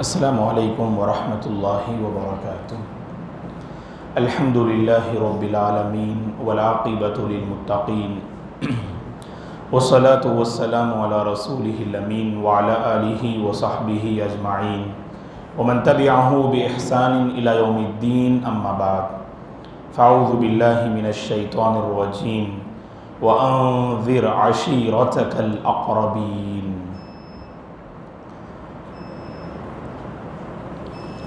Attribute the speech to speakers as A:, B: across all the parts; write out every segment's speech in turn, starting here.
A: السلام علیکم ورحمۃ اللہ وبرکاتہ۔ الحمد للہ رب العالمین والعاقبۃ للمتقین والصلاة والسلام علی رسولہ الامین وعلی آلہ وصحبہ اجمعین ومن تبعہ بإحسان الی یوم الدین، اما بعد فاعوذ باللہ من الشیطان الرجیم وانذر عشیرتک الاقربین۔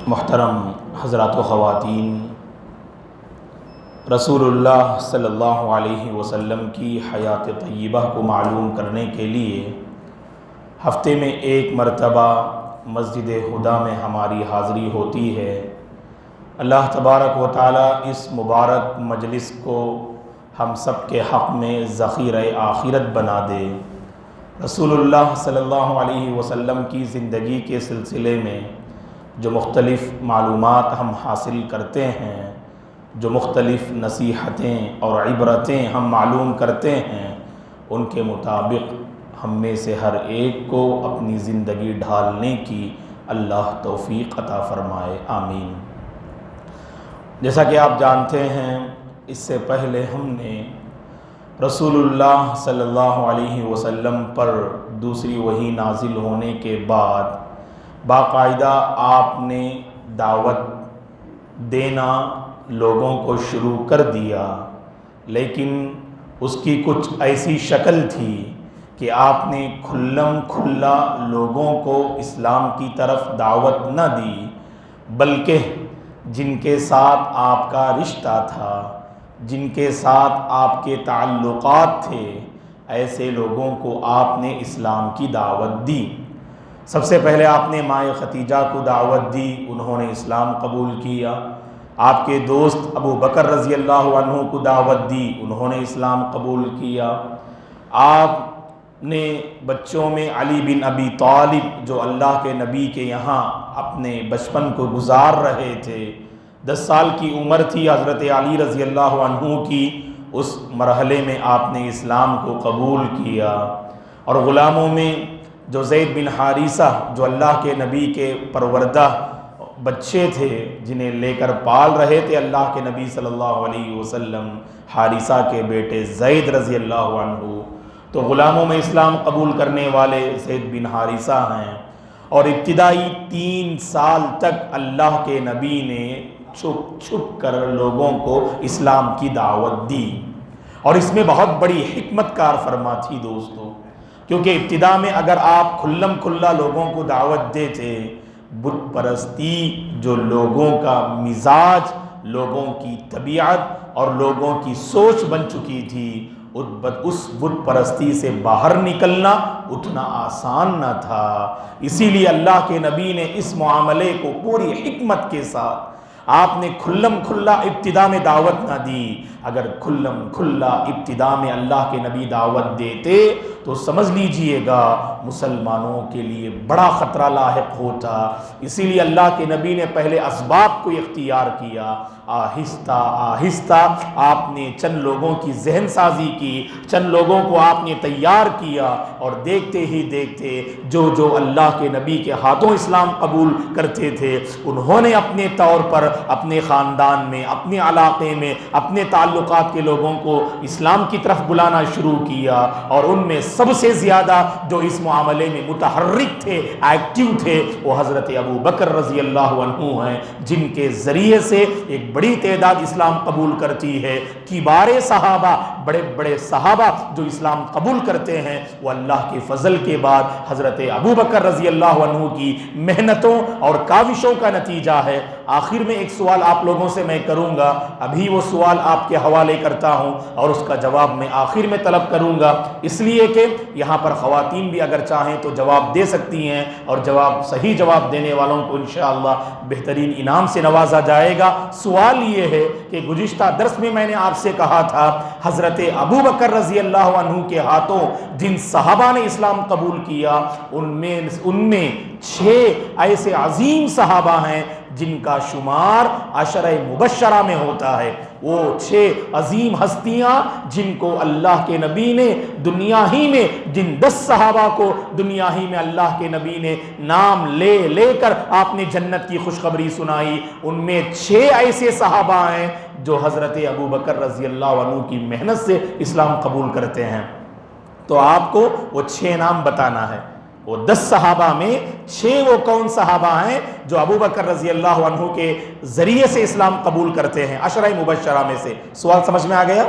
A: محترم حضرات و خواتین، رسول اللہ صلی اللہ علیہ وسلم کی حیات طیبہ کو معلوم کرنے کے لیے ہفتے میں ایک مرتبہ مسجد ہدیٰ میں ہماری حاضری ہوتی ہے۔ اللہ تبارک و تعالی اس مبارک مجلس کو ہم سب کے حق میں ذخیرہ آخرت بنا دے۔ رسول اللہ صلی اللہ علیہ وسلم کی زندگی کے سلسلے میں جو مختلف معلومات ہم حاصل کرتے ہیں، جو مختلف نصیحتیں اور عبرتیں ہم معلوم کرتے ہیں، ان کے مطابق ہم میں سے ہر ایک کو اپنی زندگی ڈھالنے کی اللہ توفیق عطا فرمائے، آمین۔ جیسا کہ آپ جانتے ہیں، اس سے پہلے ہم نے رسول اللہ صلی اللہ علیہ وسلم پر دوسری وحی نازل ہونے کے بعد باقاعدہ آپ نے دعوت دینا لوگوں کو شروع کر دیا، لیکن اس کی کچھ ایسی شکل تھی کہ آپ نے کھلم کھلا لوگوں کو اسلام کی طرف دعوت نہ دی، بلکہ جن کے ساتھ آپ کا رشتہ تھا، جن کے ساتھ آپ کے تعلقات تھے، ایسے لوگوں کو آپ نے اسلام کی دعوت دی۔ سب سے پہلے آپ نے مائیں خدیجہ کو دعوت دی، انہوں نے اسلام قبول کیا۔ آپ کے دوست ابو بکر رضی اللہ عنہ کو دعوت دی، انہوں نے اسلام قبول کیا۔ آپ نے بچوں میں علی بن ابی طالب، جو اللہ کے نبی کے یہاں اپنے بچپن کو گزار رہے تھے، 10 سال کی عمر تھی حضرت علی رضی اللہ عنہ کی، اس مرحلے میں آپ نے اسلام کو قبول کیا۔ اور غلاموں میں جو زید بن حارثہ، جو اللہ کے نبی کے پروردہ بچے تھے، جنہیں لے کر پال رہے تھے اللہ کے نبی صلی اللہ علیہ وسلم، حارثہ کے بیٹے زید رضی اللہ عنہ، تو غلاموں میں اسلام قبول کرنے والے زید بن حارثہ ہیں۔ اور ابتدائی 3 سال تک اللہ کے نبی نے چھپ چھپ کر لوگوں کو اسلام کی دعوت دی، اور اس میں بہت بڑی حکمت کار فرما تھی دوستو، کیونکہ ابتدا میں اگر آپ کھلم کھلا لوگوں کو دعوت دیتے، بت پرستی جو لوگوں کا مزاج، لوگوں کی طبیعت اور لوگوں کی سوچ بن چکی تھی، اس بت پرستی سے باہر نکلنا اتنا آسان نہ تھا۔ اسی لیے اللہ کے نبی نے اس معاملے کو پوری حکمت کے ساتھ آپ نے کھلم کھلا ابتدا میں دعوت نہ دی۔ اگر کھلم کھلا ابتدا میں اللہ کے نبی دعوت دیتے تو سمجھ لیجئے گا مسلمانوں کے لیے بڑا خطرہ لاحق ہوتا۔ اسی لیے اللہ کے نبی نے پہلے اسباب کو اختیار کیا، آہستہ آہستہ آپ نے چند لوگوں کی ذہن سازی کی، چند لوگوں کو آپ نے تیار کیا، اور دیکھتے ہی دیکھتے جو جو اللہ کے نبی کے ہاتھوں اسلام قبول کرتے تھے، انہوں نے اپنے طور پر اپنے خاندان میں، اپنے علاقے میں، اپنے تعلقات کے لوگوں کو اسلام کی طرف بلانا شروع کیا۔ اور ان میں سب سے زیادہ جو اس معاملے میں متحرک تھے، ایکٹیو تھے، وہ حضرت ابو بکر رضی اللہ عنہ ہیں، جن کے ذریعے سے ایک بڑی تعداد اسلام قبول کرتی ہے۔ کبار صحابہ، بڑے بڑے صحابہ جو اسلام قبول کرتے ہیں، وہ اللہ کے فضل کے بعد حضرت ابو بکر رضی اللہ عنہ کی محنتوں اور کاوشوں کا نتیجہ ہے۔ آخر میں ایک سوال آپ لوگوں سے میں کروں گا، ابھی وہ سوال آپ کے حوالے کرتا ہوں اور اس کا جواب میں آخر میں طلب کروں گا، اس لیے کہ یہاں پر خواتین بھی اگر چاہیں تو جواب دے سکتی ہیں، اور صحیح جواب دینے والوں کو انشاءاللہ بہترین انعام سے نوازا جائے گا۔ سوال یہ ہے کہ گزشتہ درس میں میں نے آپ سے کہا تھا، حضرت ابو بکر رضی اللہ عنہ کے ہاتھوں جن صحابہ نے اسلام قبول کیا، ان میں 6 ایسے عظیم صحابہ ہیں جن کا شمار عشرہ مبشرہ میں ہوتا ہے، وہ 6 عظیم ہستیاں جن کو اللہ کے نبی نے دنیا ہی میں، جن 10 صحابہ کو دنیا ہی میں اللہ کے نبی نے نام لے لے کر آپ نے جنت کی خوشخبری سنائی، ان میں 6 ایسے صحابہ ہیں جو حضرت ابو بکر رضی اللہ عنہ کی محنت سے اسلام قبول کرتے ہیں۔ تو آپ کو وہ 6 نام بتانا ہے، وہ 10 صحابہ میں 6 وہ کون صحابہ ہیں جو ابو بکر رضی اللہ عنہ کے ذریعے سے اسلام قبول کرتے ہیں، عشرہ مبشرہ میں سے۔ سوال سمجھ میں آ گیا؟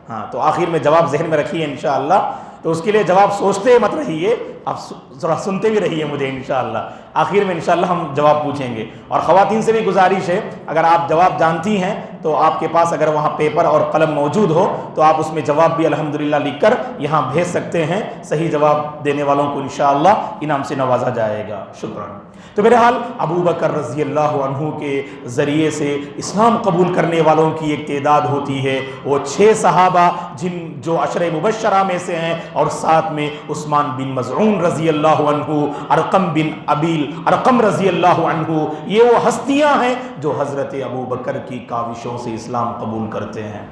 A: ہاں، تو آخر میں جواب ذہن میں رکھیے انشاءاللہ، تو اس کے لیے جواب سوچتے مت رہیے، آپ ذرا سنتے بھی رہیے مجھے انشاءاللہ، آخر میں انشاءاللہ ہم جواب پوچھیں گے۔ اور خواتین سے بھی گزارش ہے، اگر آپ جواب جانتی ہیں تو آپ کے پاس اگر وہاں پیپر اور قلم موجود ہو تو آپ اس میں جواب بھی الحمدللہ لکھ کر یہاں بھیج سکتے ہیں، صحیح جواب دینے والوں کو انشاءاللہ انعام سے نوازا جائے گا۔ شکراً۔ تو بہرحال ابو بکر رضی اللہ عنہ کے ذریعے سے اسلام قبول کرنے والوں کی ایک تعداد ہوتی ہے، وہ 6 صحابہ جو عشرہ مبشرہ میں سے ہیں، اور ساتھ میں عثمان بن مظعون رضی اللہ عنہ، ارقم بن ابیل ارقم رضی اللہ عنہ، یہ وہ ہستیاں ہیں جو حضرت ابو بکر کی کاوشوں سے اسلام قبول کرتے ہیں۔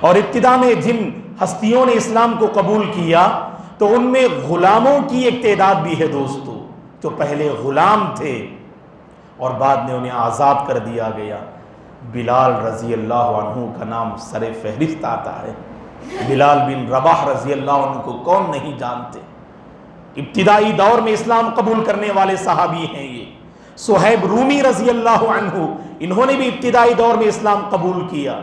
A: اور ابتدا میں جن ہستیوں نے اسلام کو قبول کیا تو ان میں غلاموں کی ایک تعداد بھی ہے دوستو، جو پہلے غلام تھے اور بعد میں انہیں آزاد کر دیا گیا۔ بلال رضی اللہ عنہ کا نام سر فہرست آتا ہے، بلال بن رباح رضی اللہ عنہ کو کون نہیں جانتے، ابتدائی دور میں اسلام قبول کرنے والے صحابی ہیں یہ۔ صہیب رومی رضی اللہ عنہ، انہوں نے بھی ابتدائی دور میں اسلام قبول کیا۔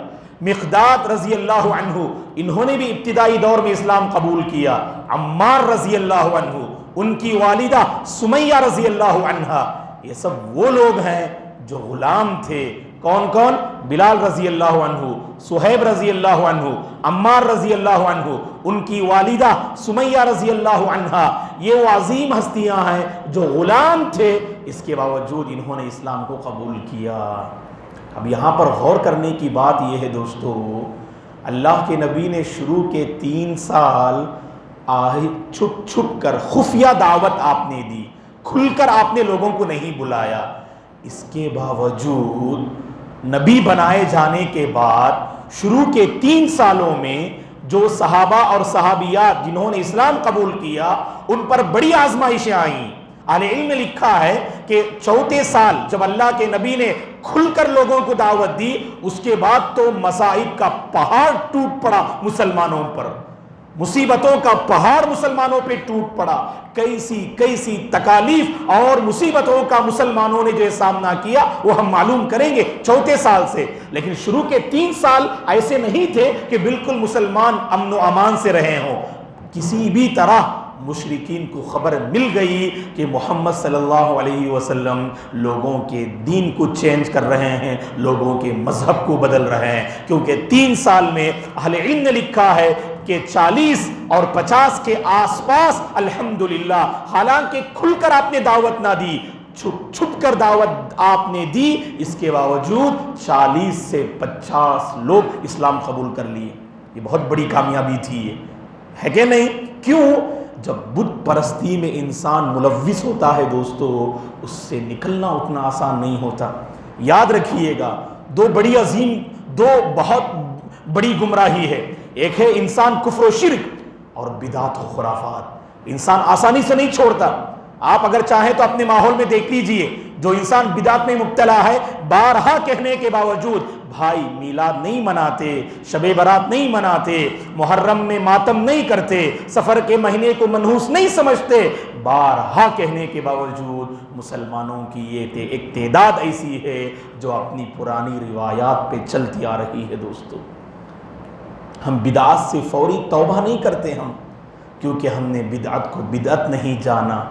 A: مقداد رضی اللہ عنہ، انہوں نے بھی ابتدائی دور میں اسلام قبول کیا۔ عمار رضی اللہ عنہ، ان کی والدہ سمیہ رضی اللہ عنہا، یہ سب وہ لوگ ہیں جو غلام تھے۔ کون کون؟ بلال رضی اللہ عنہ، صہیب رضی اللہ عنہ، عمار رضی اللہ عنہ، ان کی والدہ سمیہ رضی اللہ عنہا، یہ وہ عظیم ہستیاں ہیں جو غلام تھے، اس کے باوجود انہوں نے اسلام کو قبول کیا۔ اب یہاں پر غور کرنے کی بات یہ ہے دوستو، اللہ کے نبی نے شروع کے 3 سال چھپ چھپ کر خفیہ دعوت آپ نے دی، کھل کر آپ نے لوگوں کو نہیں بلایا۔ اس کے باوجود نبی بنائے جانے کے بعد شروع کے 3 سالوں میں جو صحابہ اور صحابیات جنہوں نے اسلام قبول کیا ان پر بڑی آزمائشیں آئیں۔ اہل علم نے لکھا ہے کہ 4 سال جب اللہ کے نبی نے کھل کر لوگوں کو دعوت دی، اس کے بعد تو مصائب کا پہاڑ ٹوٹ پڑا مسلمانوں پر، مصیبتوں کا پہاڑ مسلمانوں پہ ٹوٹ پڑا۔ کیسی تکالیف اور مصیبتوں کا مسلمانوں نے جو سامنا کیا وہ ہم معلوم کریں گے 4 سال سے۔ لیکن شروع کے 3 سال ایسے نہیں تھے کہ بالکل مسلمان امن و امان سے رہے ہوں، کسی بھی طرح مشرکین کو خبر مل گئی کہ محمد صلی اللہ علیہ وسلم لوگوں کے دین کو چینج کر رہے ہیں، لوگوں کے مذہب کو بدل رہے ہیں، کیونکہ 3 سال میں اہل علم نے لکھا ہے کہ 40 اور 50 کے آس پاس الحمدللہ، حالانکہ کھل کر آپ نے دعوت نہ دی، چھپ چھپ کر دعوت آپ نے دی، اس کے باوجود 40 سے 50 لوگ اسلام قبول کر لیے۔ یہ بہت بڑی کامیابی تھی، ہے کہ نہیں؟ کیوں؟ جب بت پرستی میں انسان ملوث ہوتا ہے دوستو، اس سے نکلنا اتنا آسان نہیں ہوتا۔ یاد رکھیے گا، 2 بہت بڑی گمراہی ہے، ایک ہے انسان کفر و شرک، اور بدعت و خرافات۔ انسان آسانی سے نہیں چھوڑتا۔ آپ اگر چاہیں تو اپنے ماحول میں دیکھ لیجئے، جو انسان بدعت میں مبتلا ہے، بارہا کہنے کے باوجود بھائی میلاد نہیں مناتے، شب برات نہیں مناتے، محرم میں ماتم نہیں کرتے، سفر کے مہینے کو منحوس نہیں سمجھتے، بارہا کہنے کے باوجود مسلمانوں کی یہ ایک تعداد ایسی ہے جو اپنی پرانی روایات پہ چلتی آ رہی ہے۔ دوستو، ہم بدعات سے فوری توبہ نہیں کرتے، کیونکہ ہم نے بدعت کو بدعت نہیں جانا،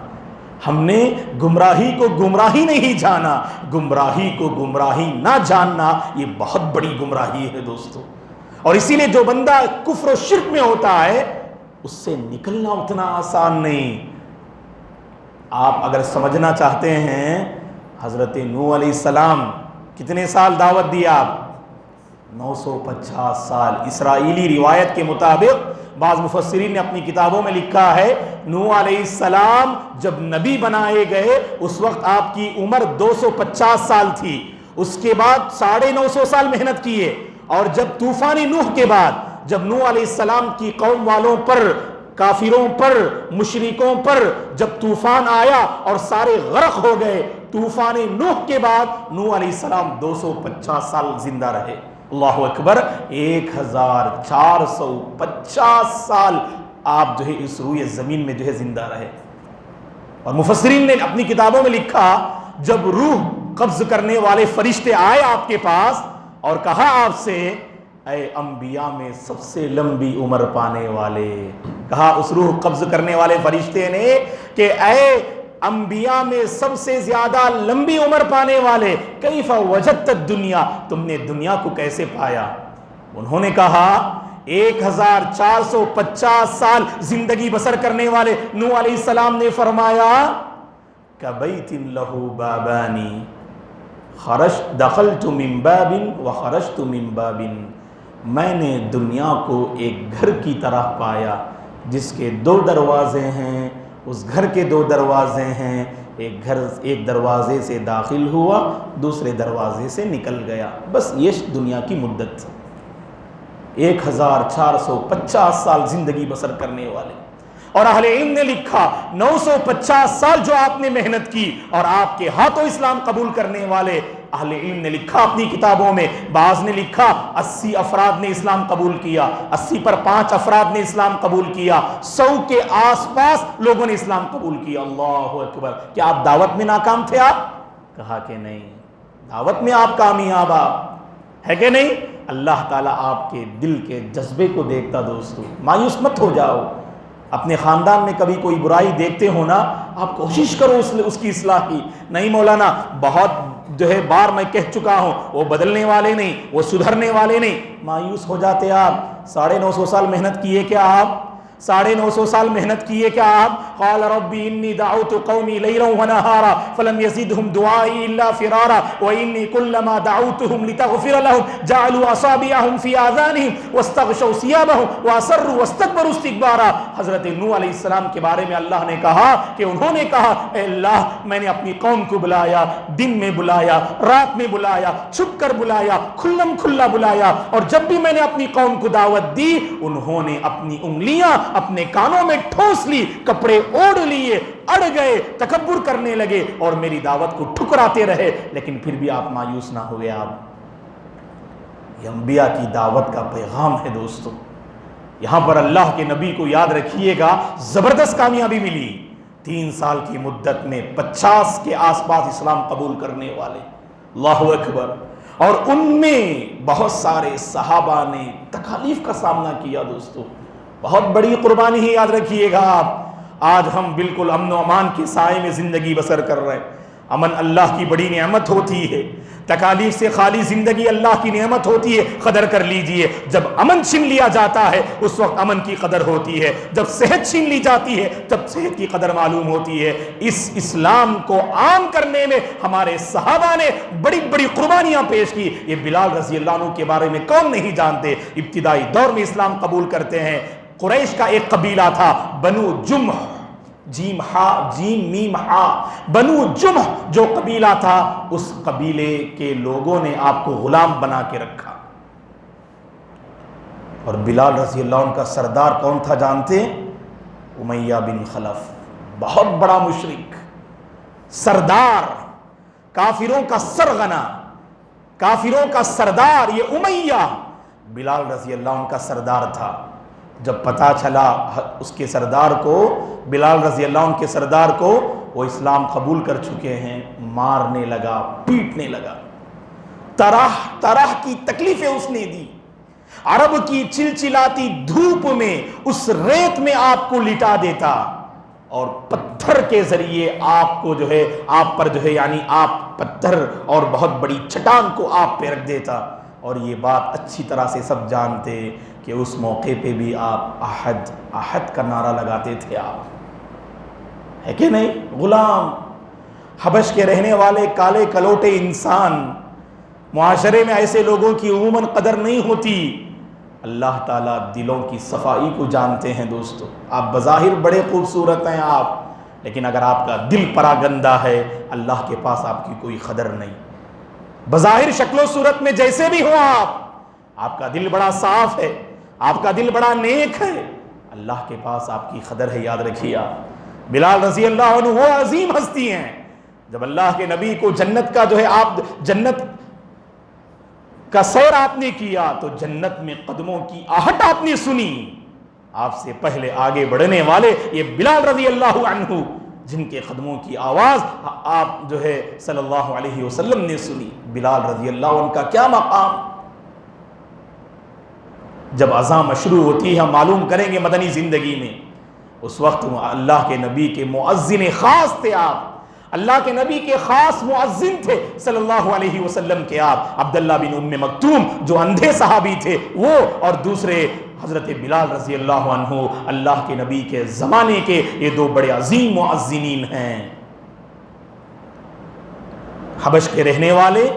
A: ہم نے گمراہی کو گمراہی نہیں جانا۔ گمراہی کو گمراہی نہ جاننا یہ بہت بڑی گمراہی ہے دوستو، اور اسی لیے جو بندہ کفر و شرک میں ہوتا ہے اس سے نکلنا اتنا آسان نہیں۔ آپ اگر سمجھنا چاہتے ہیں، حضرت نوح علیہ السلام کتنے سال دعوت دیا؟ 950 سال۔ اسرائیلی روایت کے مطابق بعض مفسرین نے اپنی کتابوں میں لکھا ہے نوح علیہ السلام جب نبی بنائے گئے اس وقت آپ کی عمر 250 سال تھی، اس کے بعد 950 سال محنت کیے، اور جب طوفان نوح کے بعد جب نوح علیہ السلام کی قوم والوں پر، کافروں پر، مشرکوں پر جب طوفان آیا اور سارے غرق ہو گئے، طوفان نوح کے بعد نوح علیہ السلام 250 سال زندہ رہے۔ اللہ اکبر، 1450 سال آپ جو ہے اس روئے زمین میں جو ہے زندہ رہے۔ اور مفسرین نے اپنی کتابوں میں لکھا جب روح قبض کرنے والے فرشتے آئے آپ کے پاس اور کہا آپ سے اے انبیاء میں سب سے لمبی عمر پانے والے، کہا اس روح قبض کرنے والے فرشتے نے کہ اے انبیاء میں سب سے زیادہ لمبی عمر پانے والے، کیف وجدت الدنیا، تم نے دنیا کو کیسے پایا؟ انہوں نے کہا 1450 سال زندگی بسر کرنے والے نوح علیہ السلام نے فرمایا کبیت لہ بابانی دخلت من باب وخرجت من باب، میں نے دنیا کو ایک گھر کی طرح پایا جس کے 2 دروازے ہیں، اس گھر کے 2 دروازے ہیں، ایک دروازے سے داخل ہوا، دوسرے دروازے سے نکل گیا، بس یہ دنیا کی مدت تھی۔ 1450 سال زندگی بسر کرنے والے، اور اہل علم نے لکھا 950 سال جو آپ نے محنت کی اور آپ کے ہاتھوں اسلام قبول کرنے والے، اہل علم نے لکھا اپنی کتابوں میں، بعض نے لکھا 80 افراد نے اسلام قبول کیا، 80 پر 5 افراد نے اسلام قبول کیا، 100 کے آس پاس لوگوں نے اسلام قبول کیا۔ اللہ اکبر، کیا آپ دعوت میں ناکام تھے؟ آپ کہا کہ نہیں، دعوت میں آپ کامیاب ہے کہ نہیں؟ اللہ تعالیٰ آپ کے دل کے جذبے کو دیکھتا۔ دوستو مایوس مت ہو جاؤ، اپنے خاندان میں کبھی کوئی برائی دیکھتے ہو نا، آپ کوشش کرو اس کی اصلاح کی۔ نہیں مولانا، بہت جو ہے بار میں کہہ چکا ہوں، وہ بدلنے والے نہیں، وہ سدھرنے والے نہیں، مایوس ہو جاتے آپ۔ 950 سال محنت کیے کیا آپ؟ 950 سال محنت کیے کیا آپ؟ قال ربی انی دعوت قومی لیلا ونہارا فلم یزدہم دعائی الا فرارا وانی کلما دعوتہم لتغفر لہم جعلوا اصابعہم فی آذانہم واستغشوا ثیابہم واسروا واستکبروا استکبارا۔ حضرت نوح علیہ السلام کے بارے میں اللہ نے کہا کہ انہوں نے کہا اے اللہ، میں نے اپنی قوم کو بلایا، دن میں بلایا، رات میں بلایا، چھپ کر بلایا، کھلم کھلا بلایا، اور جب بھی میں نے اپنی قوم کو دعوت دی انہوں نے اپنی انگلیاں اپنے کانوں میں ٹھوس لی، کپڑے اوڑھ لیے، اڑ گئے، تکبر کرنے لگے اور میری دعوت کو ٹھکراتے رہے، لیکن پھر بھی آپ مایوس نہ ہوئے۔ آپ یہ انبیاء کی دعوت کا پیغام ہے دوستو۔ یہاں پر اللہ کے نبی کو یاد رکھیے گا، زبردست کامیابی ملی، 3 سال کی مدت میں 50 کے آس پاس اسلام قبول کرنے والے، اللہ اکبر۔ اور ان میں بہت سارے صحابہ نے تکالیف کا سامنا کیا دوستو، بہت بڑی قربانی ہی، یاد رکھیے گا آپ۔ آج ہم بالکل امن و امان کے سائے میں زندگی بسر کر رہے ہیں۔ امن اللہ کی بڑی نعمت ہوتی ہے، تکالیف سے خالی زندگی اللہ کی نعمت ہوتی ہے، قدر کر لیجئے۔ جب امن چھین لیا جاتا ہے اس وقت امن کی قدر ہوتی ہے، جب صحت چھین لی جاتی ہے تب صحت کی قدر معلوم ہوتی ہے۔ اس اسلام کو عام کرنے میں ہمارے صحابہ نے بڑی بڑی قربانیاں پیش کی۔ یہ بلال رضی اللہ عنہ کے بارے میں کون نہیں جانتے؟ ابتدائی دور میں اسلام قبول کرتے ہیں۔ قریش کا ایک قبیلہ تھا بنو جمح، جیم ہا جیم میم ہا، بنو جمح جو قبیلہ تھا، اس قبیلے کے لوگوں نے آپ کو غلام بنا کے رکھا۔ اور بلال رضی اللہ عنہ کا سردار کون تھا جانتے ہیں؟ امیہ بن خلف، بہت بڑا مشرک، سردار، کافروں کا سرغنہ، کافروں کا سردار، یہ امیہ بلال رضی اللہ عنہ کا سردار تھا۔ جب پتہ چلا اس کے سردار کو، بلال رضی اللہ عنہ کے سردار کو، وہ اسلام قبول کر چکے ہیں، مارنے لگا، پیٹنے لگا، طرح طرح کی تکلیفیں اس نے دی۔ عرب کی چلچلاتی دھوپ میں اس ریت میں آپ کو لٹا دیتا اور پتھر کے ذریعے آپ کو جو ہے، آپ پر جو ہے یعنی آپ پتھر اور بہت بڑی چٹان کو آپ پہ رکھ دیتا۔ اور یہ بات اچھی طرح سے سب جانتے کہ اس موقع پہ بھی آپ احد احد کا نعرہ لگاتے تھے، آپ ہے کہ نہیں؟ غلام، حبش کے رہنے والے کالے کلوٹے انسان، معاشرے میں ایسے لوگوں کی عموماً قدر نہیں ہوتی۔ اللہ تعالیٰ دلوں کی صفائی کو جانتے ہیں دوستو۔ آپ بظاہر بڑے خوبصورت ہیں آپ، لیکن اگر آپ کا دل پراگندہ ہے اللہ کے پاس آپ کی کوئی قدر نہیں۔ بظاہر شکل و صورت میں جیسے بھی ہو آپ کا دل بڑا صاف ہے، آپ کا دل بڑا نیک ہے، اللہ کے پاس آپ کی قدر ہے، یاد رکھیے آپ۔ بلال رضی اللہ عنہ وہ عظیم ہستی ہیں، جب اللہ کے نبی کو جنت کا آپ جنت کا سیر آپ نے کیا تو جنت میں قدموں کی آہٹ آپ نے سنی۔ آپ سے پہلے آگے بڑھنے والے یہ بلال رضی اللہ عنہ، جن کے قدموں کی آواز آپ صلی اللہ علیہ وسلم نے سنی۔ بلال رضی اللہ عنہ کا کیا مقام! جب اذان مشروع ہوتی ہے، ہم معلوم کریں گے مدنی زندگی میں، اس وقت اللہ کے نبی کے مؤذن خاص تھے آپ، اللہ کے نبی کے خاص مؤذن تھے صلی اللہ علیہ وسلم کے آپ، عبداللہ بن ام مکتوم جو اندھے صحابی تھے وہ، اور دوسرے حضرت بلال رضی اللہ عنہ، اللہ کے نبی کے زمانے کے یہ دو بڑے عظیم مؤذنین ہیں۔ حبش کے رہنے والے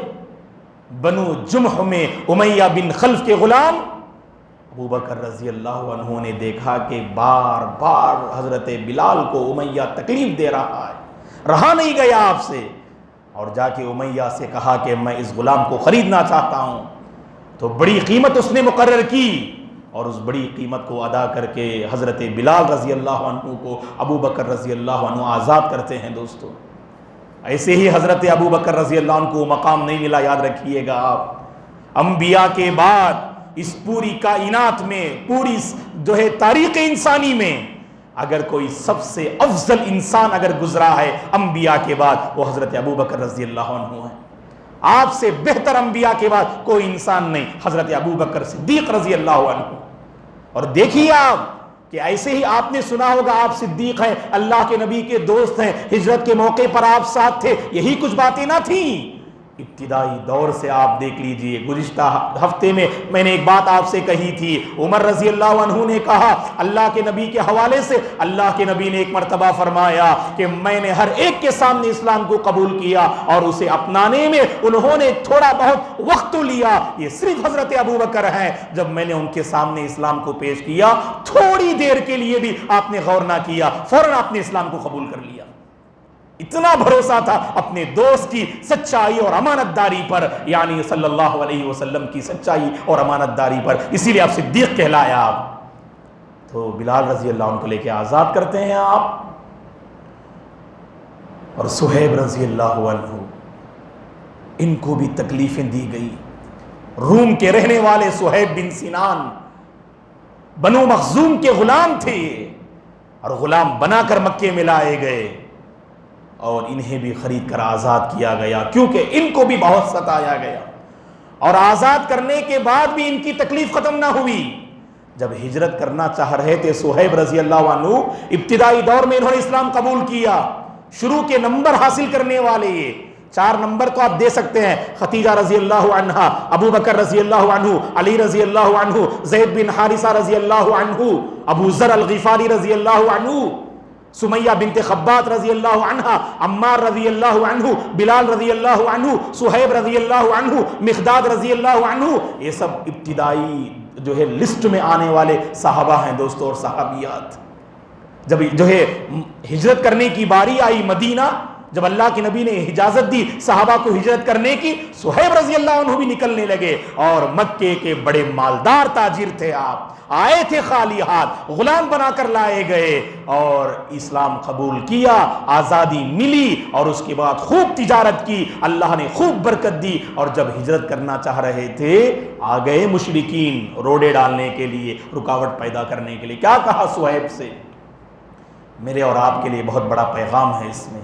A: بنو جمح میں امیہ بن خلف کے غلام ابو بکر رضی اللہ عنہ نے دیکھا کہ بار بار حضرت بلال کو امیہ تکلیف دے رہا ہے، رہا نہیں گیا آپ سے، اور جا کے امیہ سے کہا کہ میں اس غلام کو خریدنا چاہتا ہوں، تو بڑی قیمت اس نے مقرر کی، اور اس بڑی قیمت کو ادا کر کے حضرت بلال رضی اللہ عنہ کو ابو بکر رضی اللہ عنہ آزاد کرتے ہیں دوستو۔ ایسے ہی حضرت ابو بکر رضی اللہ عنہ کو مقام نہیں ملا، یاد رکھیے گا آپ، انبیاء کے بعد اس پوری کائنات میں، پوری تاریخ انسانی میں اگر کوئی سب سے افضل انسان اگر گزرا ہے انبیاء کے بعد، وہ حضرت ابو بکر رضی اللہ عنہ ہے۔ آپ سے بہتر انبیاء کے بعد کوئی انسان نہیں، حضرت ابو بکر صدیق رضی اللہ عنہ۔ اور دیکھیے آپ کہ ایسے ہی آپ نے سنا ہوگا آپ صدیق ہیں، اللہ کے نبی کے دوست ہیں، ہجرت کے موقع پر آپ ساتھ تھے، یہی کچھ باتیں نہ تھیں؟ ابتدائی دور سے آپ دیکھ لیجئے، گزشتہ ہفتے میں نے ایک بات آپ سے کہی تھی، عمر رضی اللہ عنہ نے کہا اللہ کے نبی کے حوالے سے، اللہ کے نبی نے ایک مرتبہ فرمایا کہ میں نے ہر ایک کے سامنے اسلام کو قبول کیا اور اسے اپنانے میں انہوں نے تھوڑا بہت وقت تو لیا، یہ صرف حضرت ابو بکر ہیں، جب میں نے ان کے سامنے اسلام کو پیش کیا تھوڑی دیر کے لیے بھی آپ نے غور نہ کیا، فوراً آپ نے اسلام کو قبول کر لیا۔ اتنا بھروسہ تھا اپنے دوست کی سچائی اور امانت داری پر، یعنی صلی اللہ علیہ وسلم کی سچائی اور امانت داری پر، اسی لیے آپ صدیق کہلایا آپ۔ تو بلال رضی اللہ عنہ کو لے کے آزاد کرتے ہیں آپ، اور صہیب رضی اللہ عنہ، ان کو بھی تکلیفیں دی گئی۔ روم کے رہنے والے صہیب بن سنان بنو مخزوم کے غلام تھے، اور غلام بنا کر مکے میں لائے گئے، اور انہیں بھی خرید کر آزاد کیا گیا، کیونکہ ان کو بھی بہت ستایا گیا، اور آزاد کرنے کے بعد بھی ان کی تکلیف ختم نہ ہوئی۔ جب ہجرت کرنا چاہ رہے تھے صہیب رضی اللہ عنہ، ابتدائی دور میں انہوں نے اسلام قبول کیا، شروع کے نمبر حاصل کرنے والے، یہ 4 نمبر تو آپ دے سکتے ہیں، خدیجہ رضی اللہ عنہا، ابو بکر رضی اللہ عنہ، علی رضی اللہ عنہ، زید بن حارثہ رضی اللہ عنہ، ابو ذر الغفاری رضی اللہ عنہ، سمیہ بنت خبات رضی اللہ عنہ، عمار رضی اللہ عنہ، بلال رضی اللہ عنہ، صہیب رضی اللہ عنہ، مقداد رضی اللہ عنہ، یہ سب ابتدائی لسٹ میں آنے والے صحابہ ہیں دوستو اور صحابیات۔ جب ہجرت کرنے کی باری آئی مدینہ، جب اللہ کے نبی نے اجازت دی صحابہ کو ہجرت کرنے کی، صہیب رضی اللہ عنہ بھی نکلنے لگے، اور مکے کے بڑے مالدار تاجر تھے آپ، آئے تھے خالی ہاتھ، غلام بنا کر لائے گئے، اور اسلام قبول کیا، آزادی ملی، اور اس کے بعد خوب تجارت کی، اللہ نے خوب برکت دی، اور جب ہجرت کرنا چاہ رہے تھے آ گئے مشرکین روڑے ڈالنے کے لیے، رکاوٹ پیدا کرنے کے لیے۔ کیا کہا صہیب سے؟ میرے اور آپ کے لیے بہت بڑا پیغام ہے اس میں۔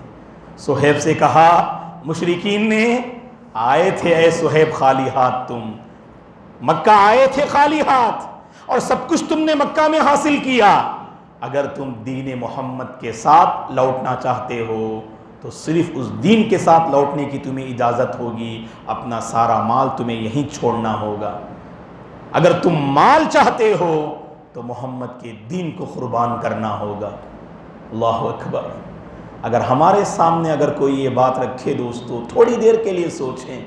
A: صہیب سے کہا، مشرکین نے آئے تھے اے صہیب خالی ہاتھ، تم مکہ آئے تھے خالی ہاتھ، اور سب کچھ تم نے مکہ میں حاصل کیا، اگر تم دین محمد کے ساتھ لوٹنا چاہتے ہو تو صرف اس دین کے ساتھ لوٹنے کی تمہیں اجازت ہوگی، اپنا سارا مال تمہیں یہیں چھوڑنا ہوگا۔ اگر تم مال چاہتے ہو تو محمد کے دین کو قربان کرنا ہوگا۔ اللہ اکبر۔ اگر ہمارے سامنے اگر کوئی یہ بات رکھے دوستو، تھوڑی دیر کے لیے سوچیں،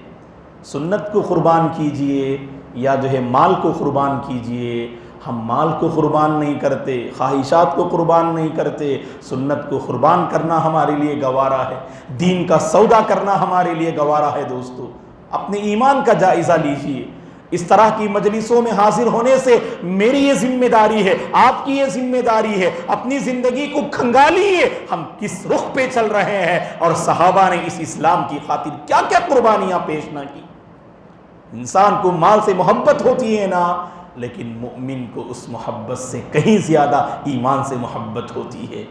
A: سنت کو قربان کیجئے یا جو ہے مال کو قربان کیجئے، ہم مال کو قربان نہیں کرتے، خواہشات کو قربان نہیں کرتے، سنت کو قربان کرنا ہمارے لیے گوارا ہے، دین کا سودا کرنا ہمارے لیے گوارا ہے۔ دوستو اپنے ایمان کا جائزہ لیجئے۔ اس طرح کی مجلسوں میں حاضر ہونے سے میری یہ ذمہ داری ہے، آپ کی یہ ذمہ داری ہے، اپنی زندگی کو کھنگالیے ہم کس رخ پہ چل رہے ہیں، اور صحابہ نے اس اسلام کی خاطر کیا کیا قربانیاں پیش نہ کی۔ انسان کو مال سے محبت ہوتی ہے نا، لیکن مومن کو اس محبت سے کہیں زیادہ ایمان سے محبت ہوتی ہے،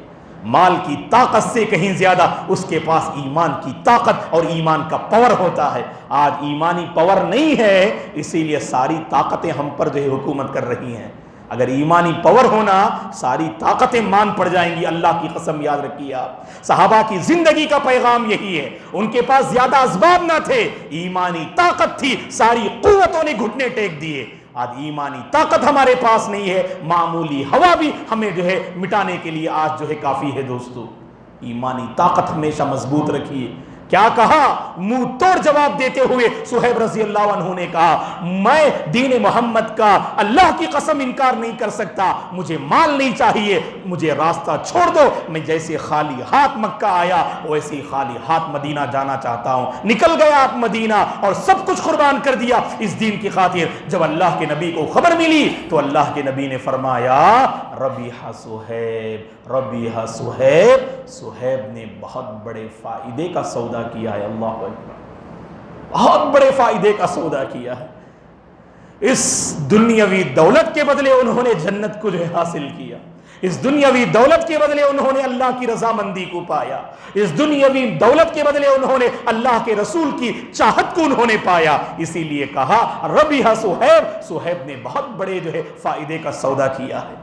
A: مال کی طاقت سے کہیں زیادہ اس کے پاس ایمان کی طاقت اور ایمان کا پاور ہوتا ہے۔ آج ایمانی پاور نہیں ہے، اسی لیے ساری طاقتیں ہم پر جو ہے حکومت کر رہی ہیں۔ اگر ایمانی پاور ہونا، ساری طاقتیں مان پڑ جائیں گی۔ اللہ کی قسم یاد رکھیے آپ، صحابہ کی زندگی کا پیغام یہی ہے، ان کے پاس زیادہ اسباب نہ تھے، ایمانی طاقت تھی، ساری قوتوں نے گھٹنے ٹیک دیے۔ آج ایمانی طاقت ہمارے پاس نہیں ہے، معمولی ہوا بھی ہمیں جو ہے مٹانے کے لیے آج جو ہے کافی ہے۔ دوستو ایمانی طاقت ہمیشہ مضبوط رکھیے۔ کیا کہا؟ منہ توڑ جواب دیتے ہوئے صہیب رضی اللہ عنہ نے کہا، میں دین محمد کا اللہ کی قسم انکار نہیں کر سکتا، مجھے مال نہیں چاہیے، مجھے راستہ چھوڑ دو، میں جیسے خالی ہاتھ مکہ آیا ویسے ہی خالی ہاتھ مدینہ جانا چاہتا ہوں۔ نکل گیا آپ مدینہ اور سب کچھ قربان کر دیا اس دین کی خاطر۔ جب اللہ کے نبی کو خبر ملی تو اللہ کے نبی نے فرمایا، ربیح صہیب، ربیح صہیب، صہیب نے بہت بڑے فائدے کا سودا کیا ہے۔ اللہ اکبر، بہت بڑے فائدے کا سودا کیا ہے۔ اس دنیاوی دولت کے بدلے انہوں نے جنت کو جو ہے حاصل کیا، اس دنیاوی دولت کے بدلے انہوں نے اللہ کی رضامندی کو پایا، اس دنیاوی دولت کے بدلے انہوں نے اللہ کے رسول کی چاہت کو انہوں نے پایا۔ اسی لیے کہا ربیح صہیب، صہیب نے بہت بڑے جو ہے فائدے کا سودا کیا ہے۔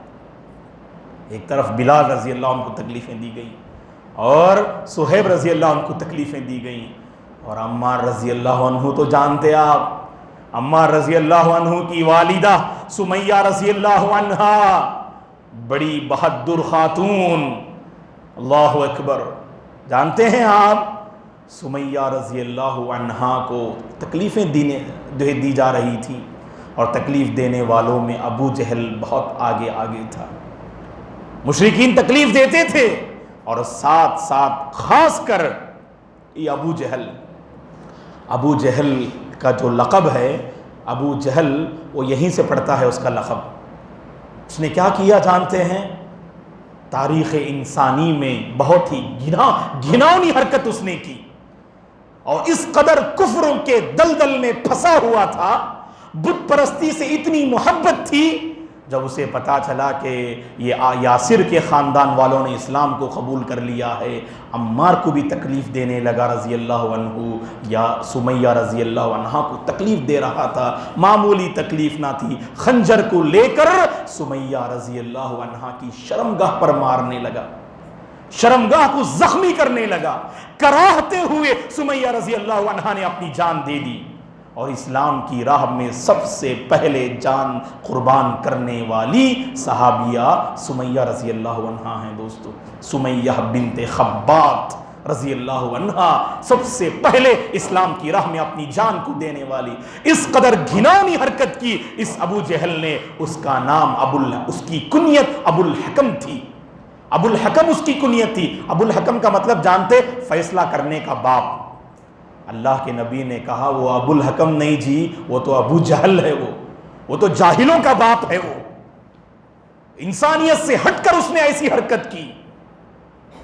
A: ایک طرف بلال رضی اللہ عنہ کو تکلیفیں دی گئیں اور صہیب رضی اللہ عنہ کو تکلیفیں دی گئیں، اور عمار رضی اللہ عنہ تو جانتے آپ، عمار رضی اللہ عنہ کی والدہ سمیہ رضی اللہ عنہا بڑی بہادر خاتون، اللہ اکبر، جانتے ہیں آپ سمیہ رضی اللہ عنہا کو تکلیفیں دی جا رہی تھی، اور تکلیف دینے والوں میں ابو جہل بہت آگے تھا۔ مشرکین تکلیف دیتے تھے، اور ساتھ ساتھ خاص کر یہ ابو جہل کا جو لقب ہے، ابو جہل وہ یہیں سے پڑتا ہے اس کا لقب۔ اس نے کیا کیا جانتے ہیں؟ تاریخ انسانی میں بہت ہی گھناؤنی حرکت اس نے کی، اور اس قدر کفر کے دلدل میں پھنسا ہوا تھا، بت پرستی سے اتنی محبت تھی، جب اسے پتا چلا کہ یہ یاسر کے خاندان والوں نے اسلام کو قبول کر لیا ہے، عمار کو بھی تکلیف دینے لگا رضی اللہ عنہ، یا سمیہ رضی اللہ عنہ کو تکلیف دے رہا تھا، معمولی تکلیف نہ تھی، خنجر کو لے کر سمیہ رضی اللہ عنہ کی شرمگاہ پر مارنے لگا، شرمگاہ کو زخمی کرنے لگا، کراہتے ہوئے سمیہ رضی اللہ عنہ نے اپنی جان دے دی، اور اسلام کی راہ میں سب سے پہلے جان قربان کرنے والی صحابیہ سمیہ رضی اللہ عنہا ہیں۔ دوستو سمیہ بنت خبات رضی اللہ عنہا سب سے پہلے اسلام کی راہ میں اپنی جان کو دینے والی، اس قدر گھناؤنی حرکت کی اس ابو جہل نے۔ اس کا نام اس کی کنیت ابو الحکم تھی، ابو الحکم اس کی کنیت تھی۔ ابو الحکم کا مطلب جانتے؟ فیصلہ کرنے کا باپ۔ اللہ کے نبی نے کہا وہ ابو الحکم نہیں جی، وہ تو ابو جہل ہے، وہ تو جاہلوں کا باپ ہے، وہ انسانیت سے ہٹ کر اس نے ایسی حرکت کی،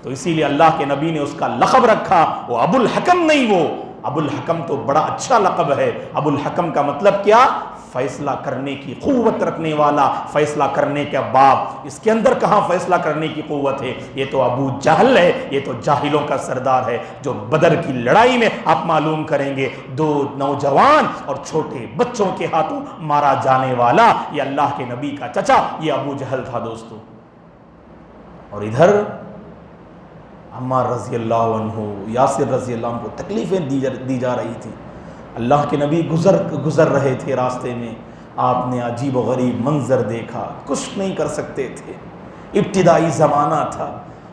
A: تو اسی لیے اللہ کے نبی نے اس کا لقب رکھا، وہ ابو الحکم نہیں، وہ ابو الحکم تو بڑا اچھا لقب ہے۔ ابو الحکم کا مطلب کیا؟ فیصلہ کرنے کی قوت رکھنے والا، فیصلہ کرنے کا باپ۔ اس کے اندر کہاں فیصلہ کرنے کی قوت ہے؟ یہ تو ابو جہل ہے، یہ تو جاہلوں کا سردار ہے، جو بدر کی لڑائی میں آپ معلوم کریں گے 2 نوجوان اور چھوٹے بچوں کے ہاتھوں مارا جانے والا یہ اللہ کے نبی کا چچا، یہ ابو جہل تھا دوستو۔ اور ادھر عمار رضی اللہ عنہ، یاسر رضی اللہ عنہ کو تکلیفیں دی جا رہی تھی۔ اللہ کے نبی گزر رہے تھے راستے میں، آپ نے عجیب و غریب منظر دیکھا، کچھ نہیں کر سکتے تھے، ابتدائی زمانہ تھا،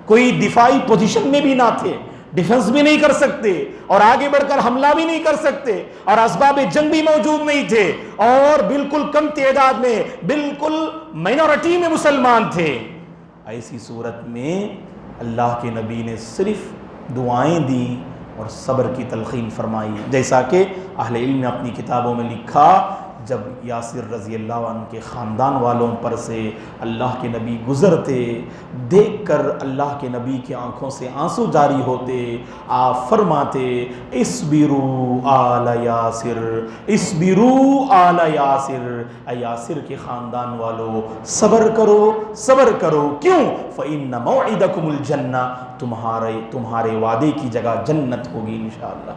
A: کوئی دفاعی پوزیشن میں بھی نہ تھے، ڈیفنس بھی نہیں کر سکتے اور آگے بڑھ کر حملہ بھی نہیں کر سکتے اور اسباب جنگ بھی موجود نہیں تھے اور بالکل کم تعداد میں، بالکل مائنورٹی میں مسلمان تھے. ایسی صورت میں اللہ کے نبی نے صرف دعائیں دی اور صبر کی تلقین فرمائی. جیسا کہ اہل علم نے اپنی کتابوں میں لکھا، جب یاسر رضی اللہ عنہ کے خاندان والوں پر سے اللہ کے نبی گزرتے، دیکھ کر اللہ کے نبی کی آنکھوں سے آنسو جاری ہوتے، آپ فرماتے اصبروا آل یاسر، اصبروا آل یاسر، اے یاسر کے خاندان والو صبر کرو، صبر کرو. کیوں؟ فإن موعدکم الجنہ، تمہارے وعدے کی جگہ جنت ہوگی انشاءاللہ.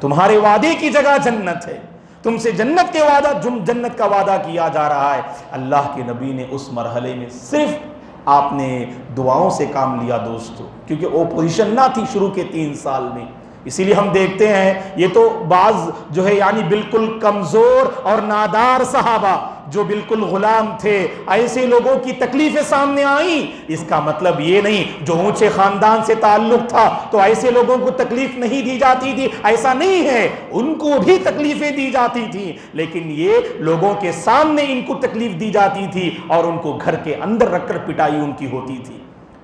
A: تمہارے وعدے کی جگہ جنت ہے، تم سے جنت کا وعدہ کیا جا رہا ہے. اللہ کے نبی نے اس مرحلے میں صرف آپ نے دعاؤں سے کام لیا دوستو، کیونکہ اپوزیشن نہ تھی شروع کے 3 سال میں. اسی لیے ہم دیکھتے ہیں یہ تو بعض جو ہے یعنی بالکل کمزور اور نادار صحابہ جو بالکل غلام تھے، ایسے لوگوں کی تکلیفیں سامنے آئیں. اس کا مطلب یہ نہیں جو اونچے خاندان سے تعلق تھا تو ایسے لوگوں کو تکلیف نہیں دی جاتی تھی، ایسا نہیں ہے، ان کو بھی تکلیفیں دی جاتی تھی، لیکن یہ لوگوں کے سامنے ان کو تکلیف دی جاتی تھی اور ان کو گھر کے اندر رکھ کر پٹائی ان کی ہوتی تھی.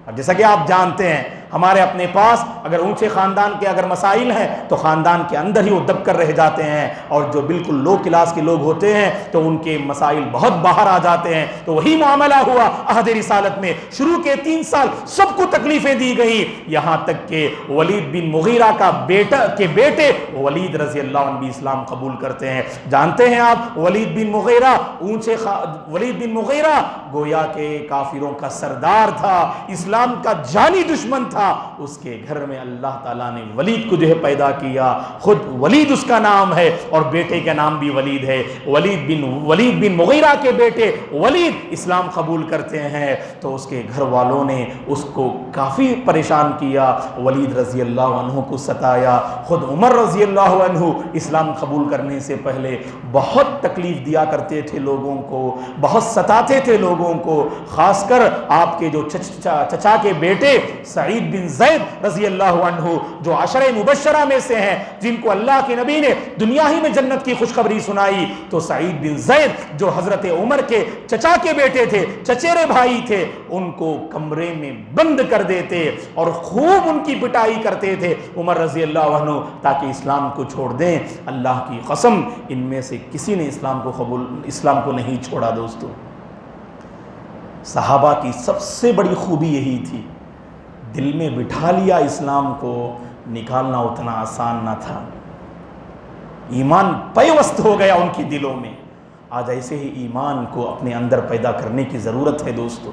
A: اب جیسا کہ آپ جانتے ہیں ہمارے اپنے پاس اگر اونچے خاندان کے اگر مسائل ہیں تو خاندان کے اندر ہی وہ دب کر رہ جاتے ہیں، اور جو بالکل لو کلاس کے لوگ ہوتے ہیں تو ان کے مسائل بہت باہر آ جاتے ہیں. تو وہی معاملہ ہوا عہد رسالت میں. شروع کے 3 سال سب کو تکلیفیں دی گئیں، یہاں تک کہ ولید بن مغیرہ کا بیٹے ولید رضی اللہ عنہ بھی اسلام قبول کرتے ہیں. جانتے ہیں آپ ولید بن مغیرہ گویا کہ کافروں کا سردار تھا، اسلام کا جانی دشمن تھا. اس کے گھر میں اللہ تعالیٰ نے ولید کو جو ہے پیدا کیا، خود ولید اس کا نام ہے اور بیٹے کا نام بھی ولید ہے. ولید بن مغیرہ کے بیٹے ولید اسلام قبول کرتے ہیں تو اس کے گھر والوں نے اس کو کافی پریشان کیا، ولید رضی اللہ عنہ کو ستایا. خود عمر رضی اللہ عنہ اسلام قبول کرنے سے پہلے بہت تکلیف دیا کرتے تھے لوگوں کو، بہت ستاتے تھے لوگوں کو. خاص کر آپ کے جو چچا کے بیٹے سعید بن زید رضی اللہ عنہ جو عشرہ مبشرہ میں سے ہیں، جن کو اللہ کے نبی نے دنیا ہی میں جنت کی خوشخبری سنائی، تو سعید بن زید جو حضرت عمر کے چچا کے بیٹے تھے، چچیرے بھائی تھے، ان کو کمرے میں بند کر دیتے اور خوب ان کی پٹائی کرتے تھے عمر رضی اللہ عنہ تاکہ اسلام کو چھوڑ دیں. اللہ کی قسم ان میں سے کسی نے اسلام کو نہیں چھوڑا. دوستو صحابہ کی سب سے بڑی خوبی یہی تھی، دل میں بٹھا لیا اسلام کو، نکالنا اتنا آسان نہ تھا. ایمان پیوست ہو گیا ان کے دلوں میں. آج ایسے ہی ایمان کو اپنے اندر پیدا کرنے کی ضرورت ہے دوستو.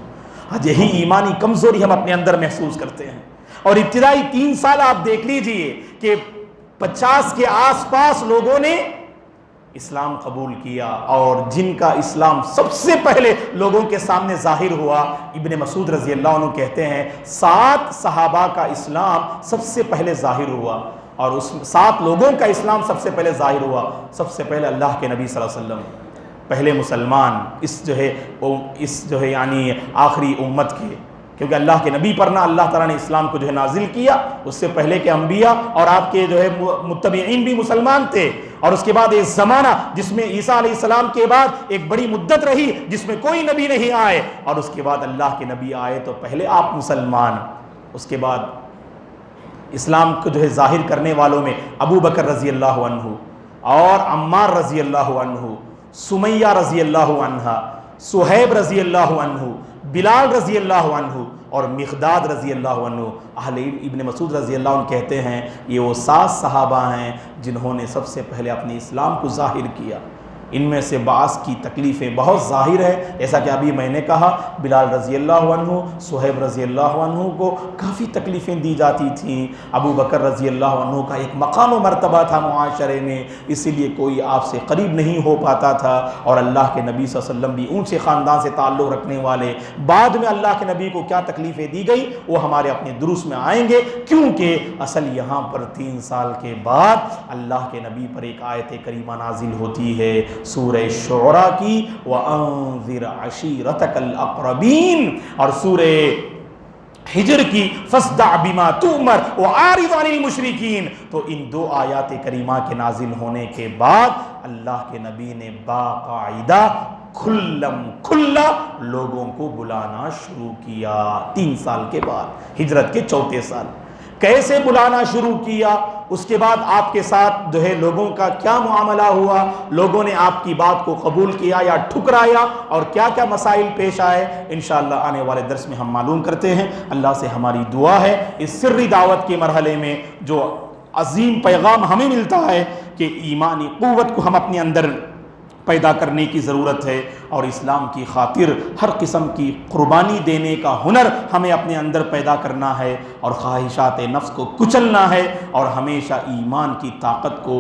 A: آج یہی ایمانی کمزوری ہم اپنے اندر محسوس کرتے ہیں. اور ابتدائی 3 سال آپ دیکھ لیجئے کہ 50 کے آس پاس لوگوں نے اسلام قبول کیا، اور جن کا اسلام سب سے پہلے لوگوں کے سامنے ظاہر ہوا، ابن مسعود رضی اللہ عنہ کہتے ہیں 7 صحابہ کا اسلام سب سے پہلے ظاہر ہوا، اور اس 7 لوگوں کا اسلام سب سے پہلے ظاہر ہوا. سب سے پہلے اللہ کے نبی صلی اللہ علیہ وسلم، پہلے مسلمان، اس جو ہے یعنی آخری امت کے، کیونکہ اللہ کے نبی پر نہ اللہ تعالیٰ نے اسلام کو جو ہے نازل کیا، اس سے پہلے کے انبیاء اور آپ کے جو ہے متبعین بھی مسلمان تھے. اور اس کے بعد ایک زمانہ جس میں عیسیٰ علیہ السلام کے بعد ایک بڑی مدت رہی جس میں کوئی نبی نہیں آئے، اور اس کے بعد اللہ کے نبی آئے تو پہلے آپ مسلمان. اس کے بعد اسلام کو جو ہے ظاہر کرنے والوں میں ابو بکر رضی اللہ عنہ اور عمار رضی اللہ عنہ، سمیہ رضی اللہ عنہ، صہیب رضی اللہ عنہ، بلال رضی اللہ عنہ اور مقداد رضی اللہ عنہ. اہل ابن مسعود رضی اللہ عنہ کہتے ہیں یہ وہ 7 صحابہ ہیں جنہوں نے سب سے پہلے اپنے اسلام کو ظاہر کیا. ان میں سے بعض کی تکلیفیں بہت ظاہر ہے، جیسا کہ ابھی میں نے کہا بلال رضی اللہ عنہ، صہیب رضی اللہ عنہ کو کافی تکلیفیں دی جاتی تھیں. ابو بکر رضی اللہ عنہ کا ایک مقام و مرتبہ تھا معاشرے میں، اسی لیے کوئی آپ سے قریب نہیں ہو پاتا تھا. اور اللہ کے نبی صلی اللہ علیہ وسلم بھی اونچے خاندان سے تعلق رکھنے والے. بعد میں اللہ کے نبی کو کیا تکلیفیں دی گئی وہ ہمارے اپنے دروس میں آئیں گے، کیونکہ اصل یہاں پر 3 سال کے بعد اللہ کے نبی پر ایک آیت کریمہ نازل ہوتی ہے سورہ شعراء کی، وَأَنذِرْ عَشِيرَتَكَ الْأَقْرَبِينَ، اور سورہ ہجر کی فاصدع بما تؤمر واعرض عن المشرکین. تو ان دو آیات کریمہ کے نازل ہونے کے بعد اللہ کے نبی نے باقاعدہ کھلا لوگوں کو بلانا شروع کیا. 3 سال کے بعد، ہجرت کے 4تھے سال. کیسے بلانا شروع کیا؟ اس کے بعد آپ کے ساتھ جو ہے لوگوں کا کیا معاملہ ہوا، لوگوں نے آپ کی بات کو قبول کیا یا ٹھکرایا، اور کیا کیا مسائل پیش آئے، انشاءاللہ آنے والے درس میں ہم معلوم کرتے ہیں. اللہ سے ہماری دعا ہے اس سری دعوت کے مرحلے میں جو عظیم پیغام ہمیں ملتا ہے کہ ایمانی قوت کو ہم اپنے اندر پیدا کرنے کی ضرورت ہے، اور اسلام کی خاطر ہر قسم کی قربانی دینے کا ہنر ہمیں اپنے اندر پیدا کرنا ہے، اور خواہشات نفس کو کچلنا ہے، اور ہمیشہ ایمان کی طاقت کو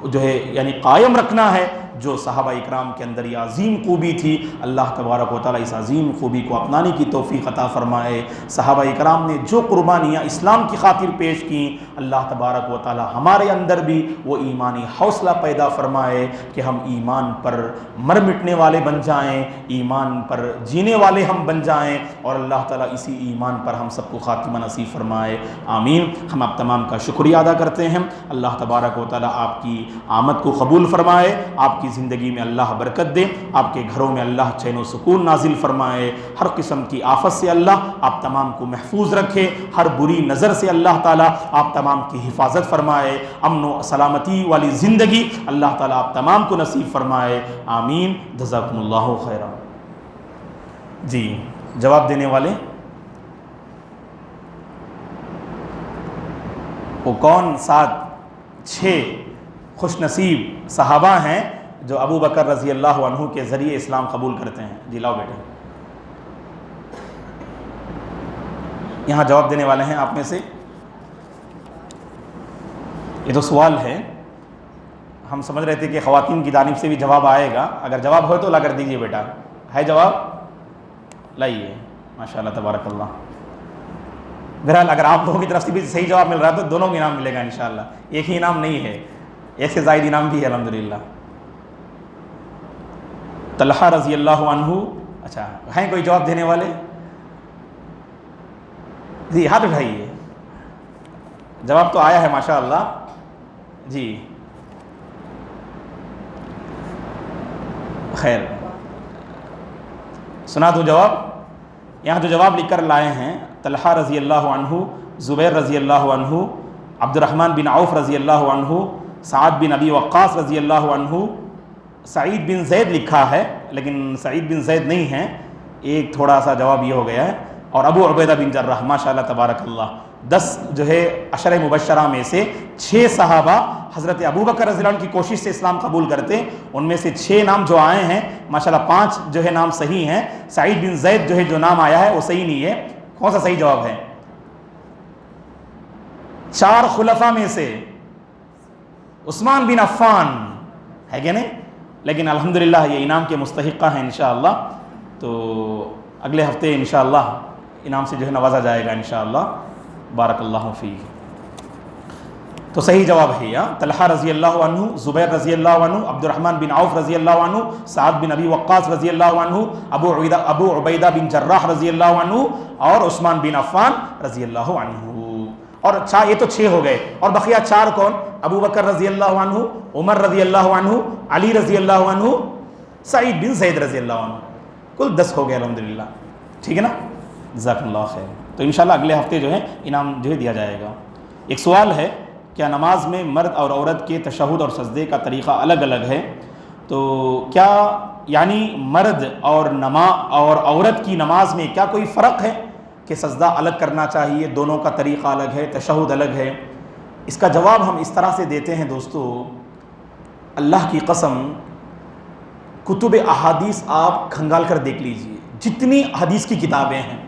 A: جو ہے یعنی قائم رکھنا ہے، جو صحابہ اکرام کے اندر یہ عظیم خوبی تھی. اللہ تبارک و تعالیٰ اس عظیم خوبی کو اپنانے کی توفیق عطا فرمائے. صحابہ اکرام نے جو قربانیاں اسلام کی خاطر پیش کیں، اللہ تبارک و تعالیٰ ہمارے اندر بھی وہ ایمانی حوصلہ پیدا فرمائے کہ ہم ایمان پر مر مٹنے والے بن جائیں، ایمان پر جینے والے ہم بن جائیں، اور اللہ تعالیٰ اسی ایمان پر ہم سب کو خاتمہ نصیب فرمائے. آمین. ہم آپ تمام کا شکریہ ادا کرتے ہیں. اللہ تبارک و تعالیٰ آپ کی آمد کو قبول فرمائے، آپ کی زندگی میں اللہ برکت دے، آپ کے گھروں میں اللہ چین و سکون نازل فرمائے، ہر قسم کی آفت سے اللہ آپ تمام کو محفوظ رکھے، ہر بری نظر سے اللہ تعالیٰ آپ تمام کی حفاظت فرمائے، امن و سلامتی والی زندگی اللہ تعالیٰ آپ تمام کو نصیب فرمائے. آمین. جزاکم اللہ خیرا. جی جواب دینے والے وہ کون 6 خوش نصیب صحابہ ہیں جو ابو بکر رضی اللہ عنہ کے ذریعے اسلام قبول کرتے ہیں؟ جی لاؤ بیٹے. یہاں جواب دینے والے ہیں آپ میں سے. یہ تو سوال ہے، ہم سمجھ رہے تھے کہ خواتین کی جانب سے بھی جواب آئے گا. اگر جواب ہو تو لا کر دیجئے بیٹا. ہے جواب؟ لائیے. ماشاءاللہ تبارک اللہ. بہرحال اگر آپ لوگوں کی طرف سے بھی صحیح جواب مل رہا ہے تو دونوں کو انعام ملے گا انشاءاللہ. ایک ہی انعام نہیں ہے، ایک سے زائد انعام بھی ہے الحمدللہ. طلحہ رضی اللہ عنہ. اچھا ہیں کوئی جواب دینے والے؟ جی ہاتھ اٹھائیے. جواب تو آیا ہے ماشاءاللہ. جی خیر سنا دوں جواب. یہاں جو جواب لکھ کر لائے ہیں طلحہ رضی اللہ عنہ، زبیر رضی اللہ عنہ، عبد الرحمن بن عوف رضی اللہ عنہ، سعد بن ابی وقاص رضی اللہ عنہ، سعید بن زید لکھا ہے لیکن سعید بن زید نہیں ہے، ایک تھوڑا سا جواب یہ ہو گیا ہے، اور ابو عبیدہ بن جراح. ماشاءاللہ تبارک اللہ. 10 جو ہے عشرہ مبشرہ میں سے 6 صحابہ حضرت ابو بکر رضی اللہ عنہ کی کوشش سے اسلام قبول کرتے. ان میں سے 6 نام جو آئے ہیں ماشاءاللہ 5 جو ہے نام صحیح ہیں. سعید بن زید جو ہے جو نام آیا ہے وہ صحیح نہیں ہے. کون سا صحیح جواب ہے؟ 4 خلفاء میں سے عثمان بن عفان ہے کہ نہیں؟ لیکن الحمدللہ یہ انعام کے مستحقہ ہیں انشاءاللہ. تو اگلے ہفتے انشاءاللہ انعام سے جو ہے نوازا جائے گا انشاءاللہ. بارک اللہ فیک. تو صحیح جواب ہے یا طلحہ رضی اللہ عنہ، زبیر رضی اللہ عنہ، عبد الرحمن بن عوف رضی اللہ عنہ، سعد بن ابی وقاص رضی اللہ عنہ، ابو عبیدہ بن جراح رضی اللہ عنہ، اور عثمان بن عفان رضی اللہ عنہ. اور یہ تو 6 ہو گئے. اور بقیہ 4 کون؟ ابو بکر رضی اللہ عنہ، عمر رضی اللہ عنہ، علی رضی اللہ عنہ، سعید بن زید رضی اللہ عنہ. کل 10 ہو گئے الحمدللہ. ٹھیک ہے نا؟ جزاکم اللہ خیر. تو انشاءاللہ اگلے ہفتے جو ہے انعام جو ہے دیا جائے گا. ایک سوال ہے، کیا نماز میں مرد اور عورت کے تشہد اور سجدے کا طریقہ الگ الگ ہے؟ تو کیا یعنی مرد اور عورت کی نماز میں کیا کوئی فرق ہے کہ سجدہ الگ کرنا چاہیے، دونوں کا طریقہ الگ ہے، تشہد الگ ہے؟ اس کا جواب ہم اس طرح سے دیتے ہیں دوستو، اللہ کی قسم کتب احادیث آپ کھنگال کر دیکھ لیجئے، جتنی حدیث کی کتابیں ہیں،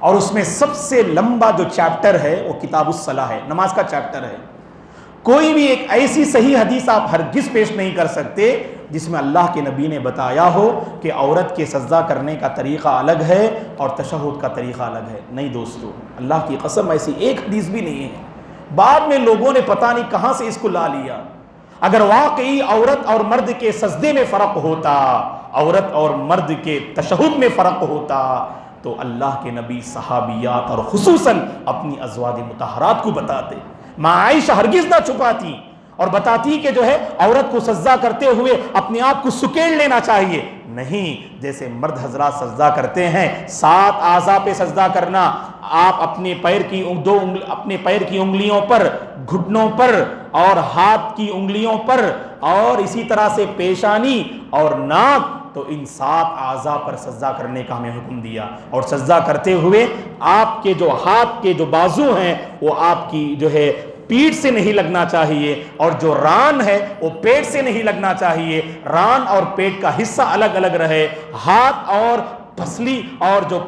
A: اور اس میں سب سے لمبا جو چیپٹر ہے وہ کتاب الصلاح ہے، نماز کا چیپٹر ہے. کوئی بھی ایک ایسی صحیح حدیث آپ ہرگز پیش نہیں کر سکتے جس میں اللہ کے نبی نے بتایا ہو کہ عورت کے سجدہ کرنے کا طریقہ الگ ہے اور تشہد کا طریقہ الگ ہے. نہیں دوستو، اللہ کی قسم ایسی ایک حدیث بھی نہیں ہے. بعد میں لوگوں نے پتہ نہیں کہاں سے اس کو لا لیا. اگر واقعی عورت اور مرد کے سجدے میں فرق ہوتا، عورت اور مرد کے تشہد میں فرق ہوتا، تو اللہ کے نبی صحابیات اور خصوصاً اپنی ازواج مطہرات کو بتاتے. ماں عائشہ ہرگز نہ چھپاتی اور بتاتی کہ جو ہے عورت کو سجدہ کرتے ہوئے اپنے آپ کو سکیڑ لینا چاہیے. نہیں، جیسے مرد حضرات سجدہ کرتے ہیں 7 اعضاء پہ سجدہ کرنا. آپ اپنے پیر کی انگلیوں پر، گھٹنوں پر اور ہاتھ کی انگلیوں پر اور اسی طرح سے پیشانی اور ناک، تو ان 7 اعضاء پر سجدہ کرنے کا ہمیں حکم دیا. اور سجدہ کرتے ہوئے آپ کے جو ہاتھ کے جو بازو ہیں وہ آپ کی جو ہے پیٹھ سے نہیں لگنا چاہیے، اور جو ران ہے وہ پیٹ سے نہیں لگنا چاہیے. ران اور پیٹ کا حصہ الگ الگ رہے. ہاتھ اور پسلی اور جو